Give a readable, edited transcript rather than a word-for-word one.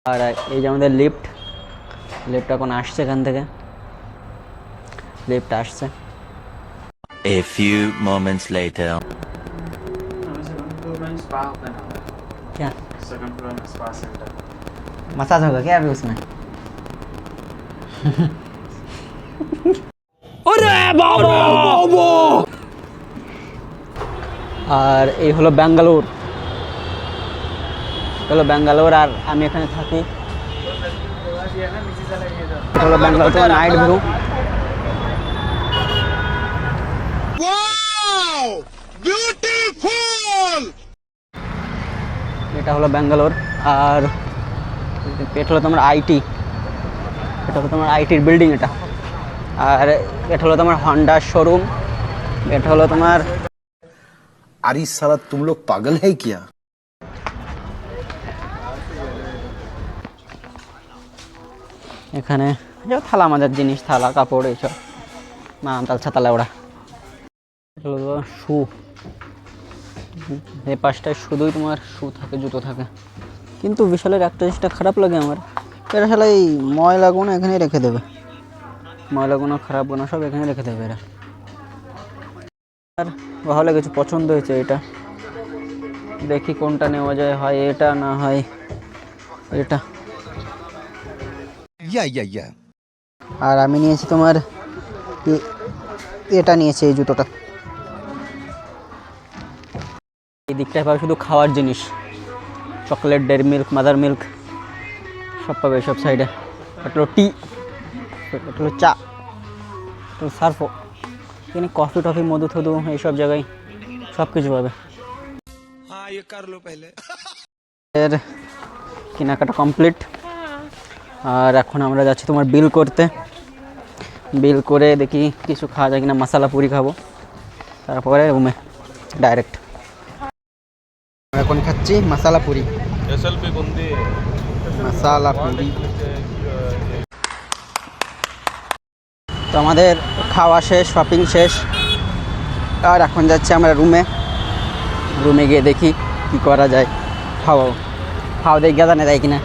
আর এই যে আমাদের লিফট এখন আসছে, এখান থেকে লিফট আসছে। A few moments later. क्या सेकंड फ्लोर में स्पा सेंटर। मसाज होगा क्या अभी उसमें? আর এই হলো ব্যাঙ্গালোর, আর আমি এখানে থাকি। এটা হলো ব্যাঙ্গালোর থেকে নাইট ভিউ। এটা হলো ব্যাঙ্গালোর। আর এটা হলো তোমার আইটি, আইটির বিল্ডিং এটা। আর এটা হলো তোমার হন্ডা শোরুম। এটা হলো তোমার अरे साला तुम लोग पागल है क्या? এখানে থালা মাজার জিনিস, থালা কাপড় এইসব, তাল ছাতালা ওরা। শু, এই পাশটায় শুধুই তোমার শু থাকে, জুতো থাকে। কিন্তু বিশালের একটা জিনিসটা খারাপ লাগে আমার, এরা শালা এই ময়লাগুলো এখানেই রেখে দেবে, ময়লাগুলো খারাপগুলো সব এখানে রেখে দেবে এরা। আর ভালো কিছু পছন্দ হয়েছে, এটা দেখি কোনটা নেওয়া যায়, হয় এটা না হয় এটা। আর আমি নিয়েছি তোমার এটা নিয়েছি, এই জুতোটা। এই দিকটায় পাবে শুধু খাওয়ার জিনিস, chocolate, dairy milk, mother milk সব পাবে সব সাইডে। এটা হলো টি, এটা হলো চা, এটা হলো সার্ফো। এখানে কফি টফি, মধু থধু এইসব জায়গায় সব কিছু পাবে। এর কেনাকাটা কমপ্লিট। আর এখন আমরা যাচ্ছি তোমার বিল করতে। বিল করে দেখি কিছু খাওয়া যায় কিনা, মশলা পুরি খাবো, তারপরে রুমে ডাইরেক্ট। এখন খাচ্ছি মশলা পুরি, মশলা পুরি। তো আমাদের খাওয়া শেষ, শপিং শেষ, আর এখন যাচ্ছি আমরা রুমে গিয়ে দেখি কি করা যায়। খাওয়া দেখে জানা যায় কিনা।